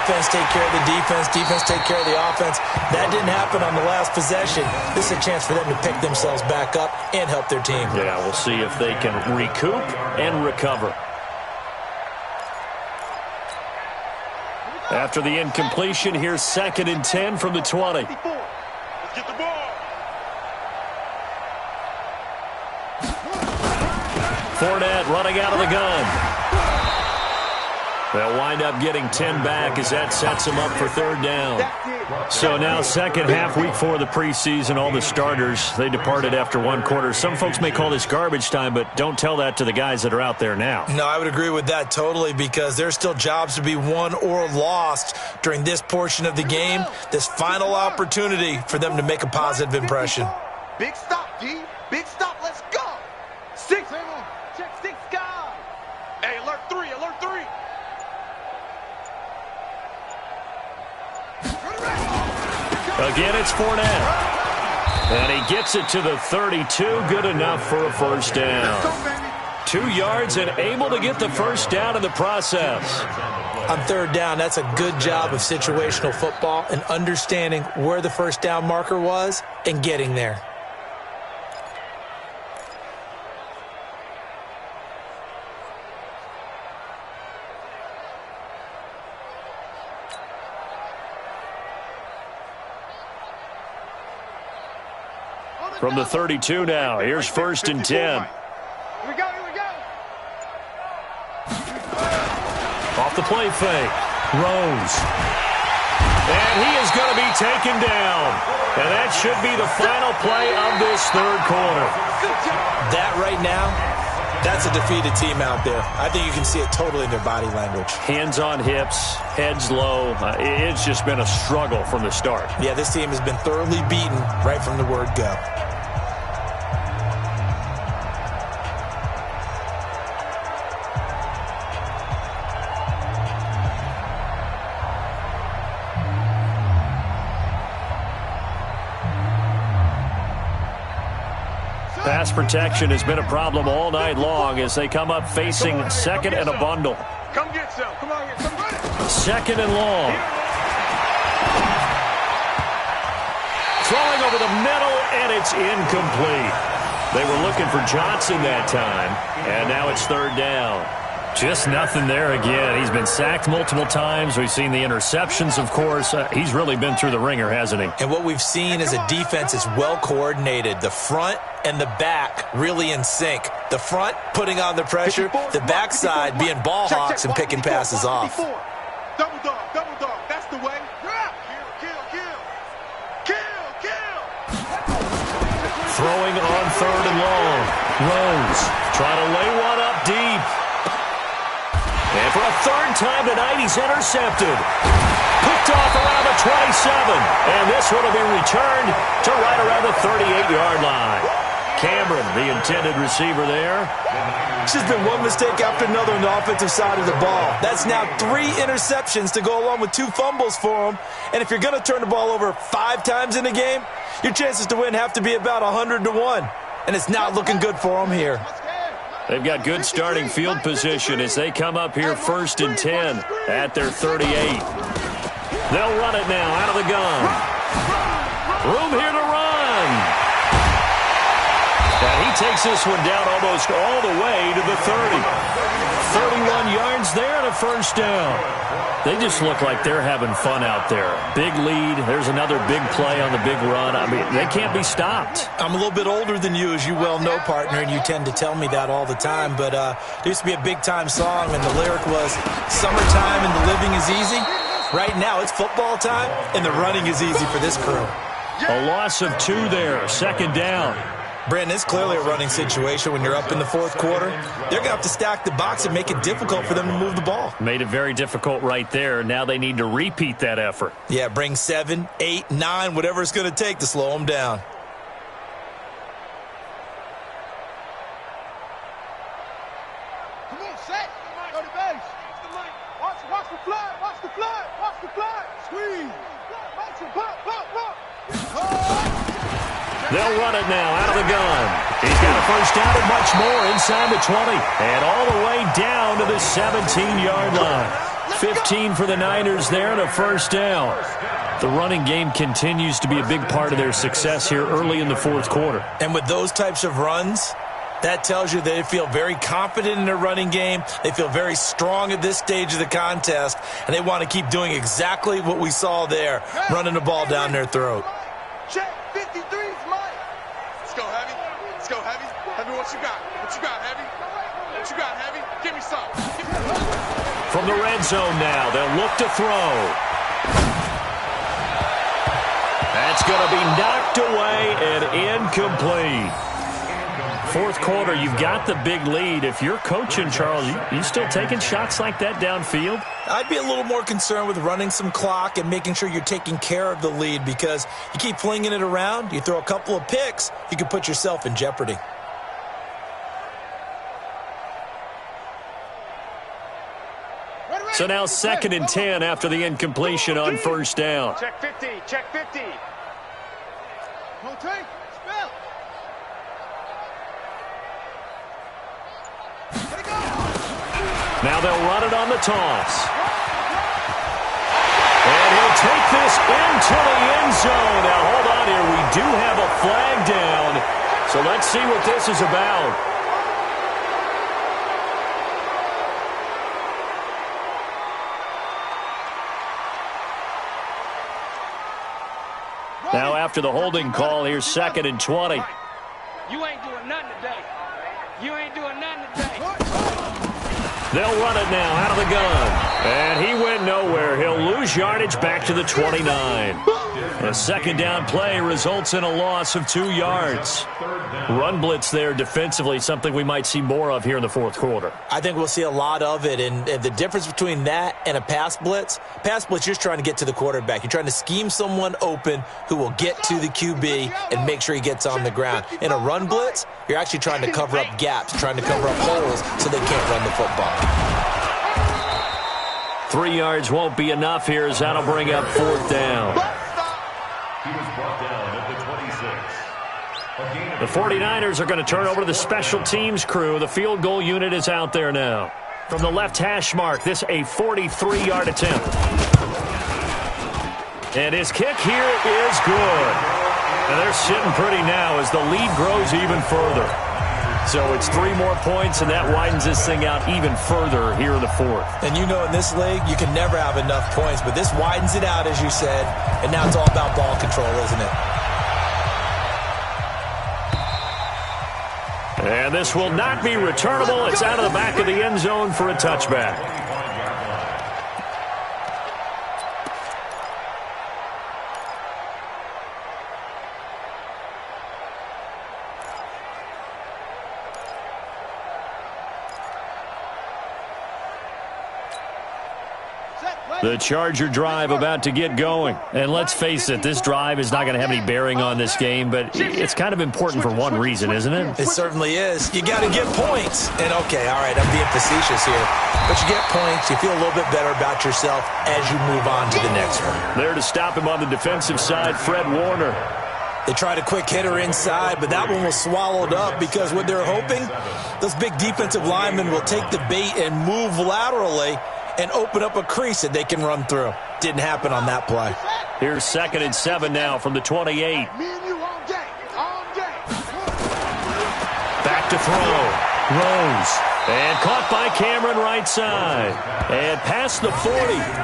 Offense take care of the defense, defense take care of the offense. That didn't happen on the last possession. This is a chance for them to pick themselves back up and help their team. Yeah, we'll see if they can recoup and recover. After the incompletion, here's 2nd and 10 from the 20. Let's get the ball. Fournette running out of the gun. They'll wind up getting 10 back as that sets them up for 3rd down. So now second half, week 4 of the preseason, all the starters, they departed after 1 quarter. Some folks may call this garbage time, but don't tell that to the guys that are out there now. No, I would agree with that totally because there's still jobs to be won or lost during this portion of the game, this final opportunity for them to make a positive impression. Big stop, D. Big stop. Let's go. 6. Check 6 guys. Hey, alert 3. Alert 3. Again, it's Fournette. And he gets it to the 32. Good enough for a 1st down. 2 yards and able to get the 1st down in the process. On 3rd down, that's a good job of situational football and understanding where the 1st down marker was and getting there. From the 32 now, here's 1st and 10. Here we go. Off the play fake, Rose. And he is going to be taken down. And that should be the final play of this 3rd quarter. That right now, that's a defeated team out there. I think you can see it totally in their body language. Hands on hips, heads low. It's just been a struggle from the start. Yeah, this team has been thoroughly beaten right from the word go. Pass protection has been a problem all night long as they come up facing 2nd and a bundle. Come get some. Come on here. Come run it. 2nd and long. Throwing over the middle, and it's incomplete. They were looking for Johnson that time, and now it's 3rd down. Just nothing there again. He's been sacked multiple times. We've seen the interceptions, of course. He's really been through the ringer, hasn't he? And what we've seen is a defense is well coordinated. The front and the back really in sync. The front putting on the pressure, the backside being ball hawks and picking passes off. Double dog. That's the way. Kill. Throwing on 3rd and long. Rose trying to lay one up deep. And for a 3rd time tonight, he's intercepted. Picked off around the 27. And this one will be returned to right around the 38-yard line. Cameron, the intended receiver there. It's just been one mistake after another on the offensive side of the ball. That's now 3 interceptions to go along with 2 fumbles for him. And if you're going to turn the ball over 5 times in a game, your chances to win have to be about 100-1. And it's not looking good for him here. They've got good starting field position as they come up here 1st and 10 at their 38. They'll run it now out of the gun. Room here to run. And he takes this one down almost all the way to the 30. 31 yards there and a 1st down. They just look like they're having fun out there. Big lead. There's another big play on the big run. I mean, they can't be stopped. I'm a little bit older than you, as you well know, partner, and you tend to tell me that all the time. But there used to be a big-time song, and the lyric was, "Summertime and the living is easy." Right now, it's football time, and the running is easy for this crew. A loss of 2 there. 2nd down. Brandon, it's clearly a running situation when you're up in the 4th quarter. They're going to have to stack the box and make it difficult for them to move the ball. Made it very difficult right there. Now they need to repeat that effort. Yeah, bring 7, 8, 9, whatever it's going to take to slow them down. Come on, set. Go to base. Watch the flood. Squeeze. Watch it. Pop. They'll run it now out of the gun. He's got a first down and much more inside the 20. And all the way down to the 17-yard line. 15 for the Niners there and a first down. The running game continues to be a big part of their success here early in the fourth quarter. And with those types of runs, that tells you they feel very confident in their running game. They feel very strong at this stage of the contest, and they want to keep doing exactly what we saw there, running the ball down their throat. Check, 53's Mike. Let's go, Heavy. Let's go, Heavy. Heavy, what you got? What you got, Heavy? What you got, Heavy? Give me some. From the red zone now, they'll look to throw. That's going to be knocked away and incomplete. Fourth quarter, you've got the big lead. If you're coaching, Charles, you still taking shots like that downfield? I'd be a little more concerned with running some clock and making sure you're taking care of the lead, because you keep flinging it around, you throw a couple of picks, you can put yourself in jeopardy. So now 2nd and 10 after the incompletion on first down. Check 50, check 50. No take, spell. Now they'll run it on the toss. And he'll take this into the end zone. Now, hold on here. We do have a flag down. So let's see what this is about. Now, after the holding call, here's 2nd and 20. You ain't doing nothing today. You ain't doing nothing today. They'll run it now out of the gun. And he went nowhere. He'll lose yardage back to the 29. A second down play results in a loss of 2 yards. Run blitz there defensively, something we might see more of here in the fourth quarter. I think we'll see a lot of it, and the difference between that and a pass blitz, you're just trying to get to the quarterback. You're trying to scheme someone open who will get to the QB and make sure he gets on the ground. In a run blitz, you're actually trying to cover up gaps, trying to cover up holes so they can't run the football. 3 yards won't be enough here, as that'll bring up fourth down. He was brought down at the 26. The 49ers are going to turn over to the special teams crew. The field goal unit is out there now. From the left hash mark, this a 43-yard attempt. And his kick here is good. And they're sitting pretty now as the lead grows even further. So it's 3 more points, and that widens this thing out even further here in the fourth. And you know, in this league, you can never have enough points, but this widens it out, as you said, and now it's all about ball control, isn't it? And this will not be returnable. It's out of the back of the end zone for a touchback. The Charger drive about to get going. And let's face it, this drive is not going to have any bearing on this game, but it's kind of important for one reason, isn't it? It certainly is. You got to get points. And, okay, all right, I'm being facetious here. But you get points, you feel a little bit better about yourself as you move on to the next one. There to stop him on the defensive side, Fred Warner. They tried a quick hitter inside, but that one was swallowed up because what they're hoping, those big defensive linemen will take the bait and move laterally and open up a crease that they can run through. Didn't happen on that play. Here's 2nd and 7 now from the 28. Me and you all day. All day. Back to throw. Rose. And caught by Cameron right side. And past the 40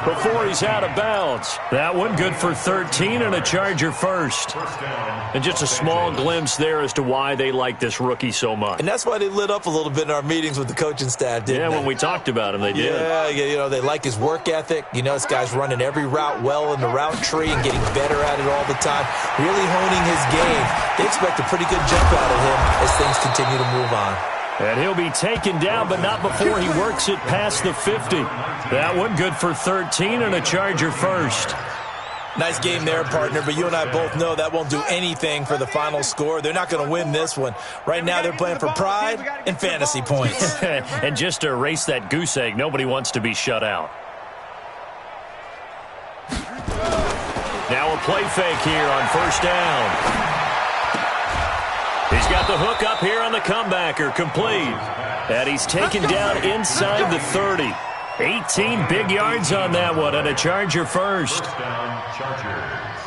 before he's out of bounds. That one good for 13 and a Charger first. And just a small glimpse there as to why they like this rookie so much. And that's why they lit up a little bit in our meetings with the coaching staff, didn't they? When we talked about him, they did. Yeah, you know, they like his work ethic. You know, this guy's running every route well in the route tree and getting better at it all the time. Really honing his game. They expect a pretty good jump out of him as things continue to move on. And he'll be taken down, but not before he works it past the 50. That one good for 13 and a Charger first. Nice game there, partner, but you and I both know that won't do anything for the final score. They're not going to win this one. Right now they're playing for pride and fantasy points. And just to erase that goose egg, nobody wants to be shut out. Now a play fake here on first down. He's got the hook up here on the comebacker, complete. And he's taken down inside the 30. 18 big yards on that one, and a Charger first. First down, Chargers.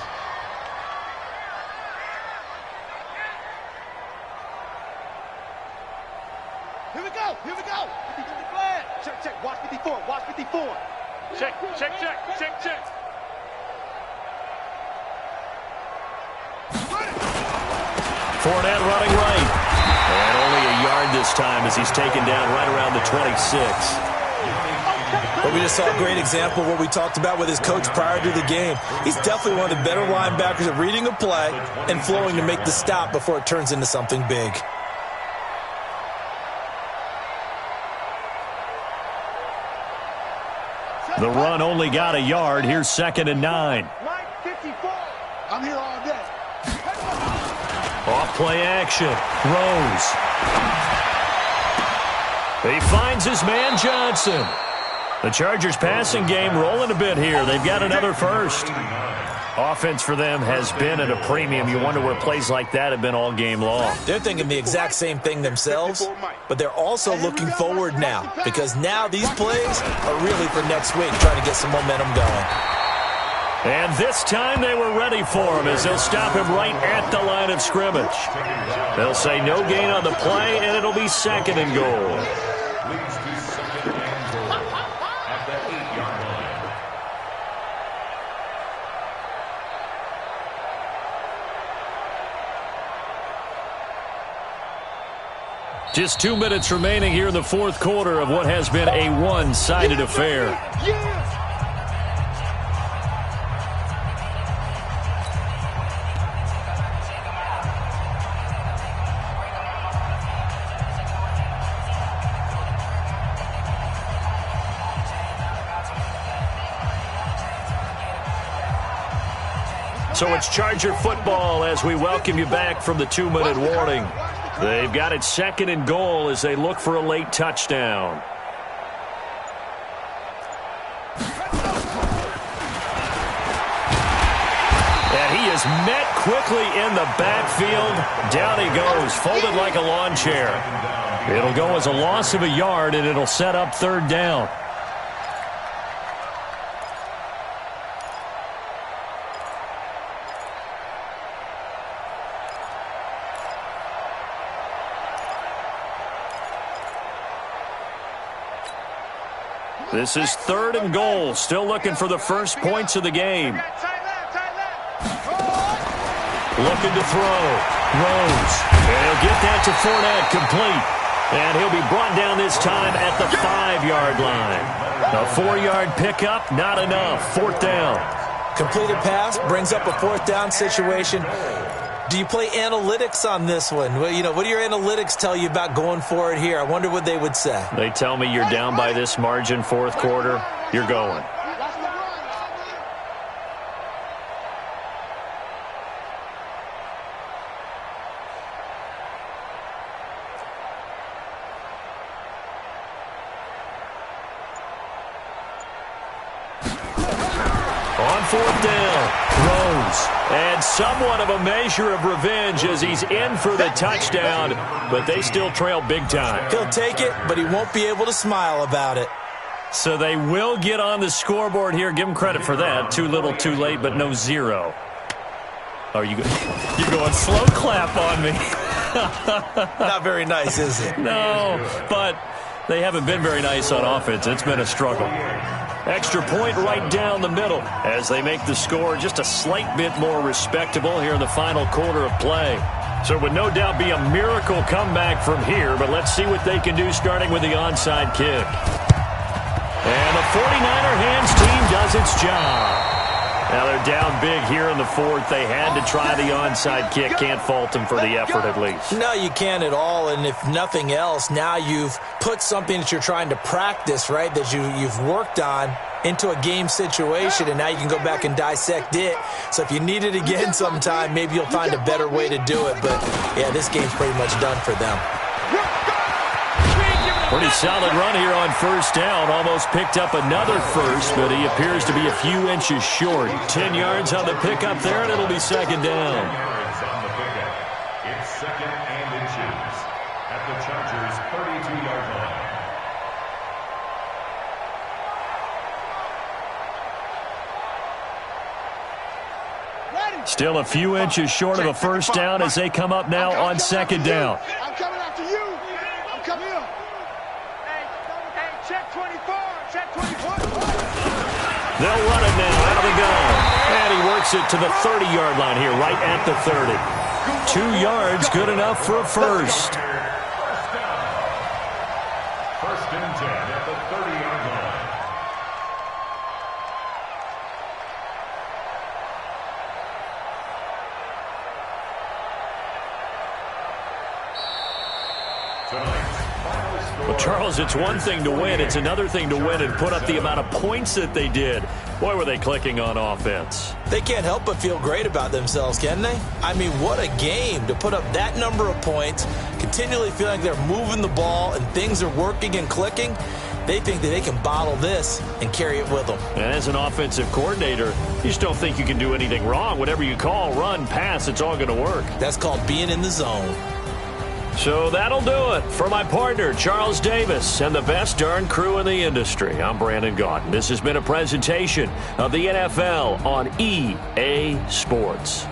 Here we go. Here we go. 50 flag. Check, check. Watch 54. Watch 54. Check, check, check, check, check. Fournette running right. And only a yard this time as he's taken down right around the 26. But we just saw a great example of what we talked about with his coach prior to the game. He's definitely one of the better linebackers at reading a play and flowing to make the stop before it turns into something big. The run only got a yard. Here's 2nd and 9. Mike 54. I'm here all day. Off play action. Rose. He finds his man Johnson. The Chargers passing game rolling a bit here. They've got another first. Offense for them has been at a premium. You wonder where plays like that have been all game long. They're thinking the exact same thing themselves, but they're also looking forward now because now these plays are really for next week, trying to get some momentum going. And this time they were ready for him as they'll stop him right at the line of scrimmage. They'll say no gain on the play, and it'll be 2nd and goal. Leads to 2nd and goal at the 8-yard line. Just 2 minutes remaining here in the fourth quarter of what has been a one-sided affair. So it's Charger football as we welcome you back from the 2-minute warning. They've got it 2nd and goal as they look for a late touchdown. And he is met quickly in the backfield. Down he goes, folded like a lawn chair. It'll go as a loss of a yard, and it'll set up 3rd down. This is 3rd and goal. Still looking for the first points of the game. Looking to throw. Rose. And he'll get that to Fournette, complete. And he'll be brought down this time at the 5-yard line. A 4-yard pickup, not enough. 4th down. Completed pass brings up a 4th down situation. Do you play analytics on this one? Well, you know, what do your analytics tell you about going for it here? I wonder what they would say. They tell me you're down by this margin, 4th quarter, you're going. On 4th down, Rose. And somewhat of a measure of revenge as he's in for the touchdown, but they still trail big time. He'll take it, but he won't be able to smile about it. So they will get on the scoreboard here. Give him credit for that. Too little, too late, but no 0. Oh, you're going slow clap on me. Not very nice, is it? No, but they haven't been very nice on offense. It's been a struggle. Extra point right down the middle as they make the score just a slight bit more respectable here in the final quarter of play. So it would no doubt be a miracle comeback from here, but let's see what they can do starting with the onside kick. And the 49er hands team does its job. Now they're down big here in the 4th. They had to try the onside kick. Can't fault them for the effort at least. No, you can't at all. And if nothing else, now you've put something that you're trying to practice, right, that you've worked on into a game situation, and now you can go back and dissect it. So if you need it again sometime, maybe you'll find a better way to do it. But, yeah, this game's pretty much done for them. Pretty solid run here on 1st down. Almost picked up another first, but he appears to be a few inches short. 10 yards on the pickup there, and it'll be 2nd down. Yards on the pickup. It's 2nd Still a few inches short of a first down as they come up now on second down. I'm coming after you. I'm coming in. Hey, check 24. Check 24. They'll run it now out of the gun. And he works it to the 30-yard line here, right at the 30. 2 yards, good enough for a first. First and 10 at the 30-yard line. Well, Charles, it's one thing to win. It's another thing to win and put up the amount of points that they did. Boy, were they clicking on offense. They can't help but feel great about themselves, can they? I mean, what a game to put up that number of points, continually feeling like they're moving the ball and things are working and clicking. They think that they can bottle this and carry it with them. And as an offensive coordinator, you just don't think you can do anything wrong. Whatever you call, run, pass, it's all going to work. That's called being in the zone. So that'll do it for my partner, Charles Davis, and the best darn crew in the industry. I'm Brandon Gaudin. This has been a presentation of the NFL on EA Sports.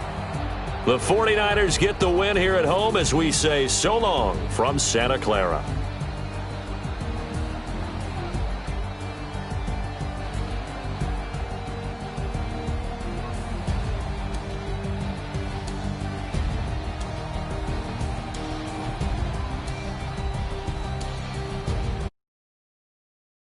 The 49ers get the win here at home as we say so long from Santa Clara.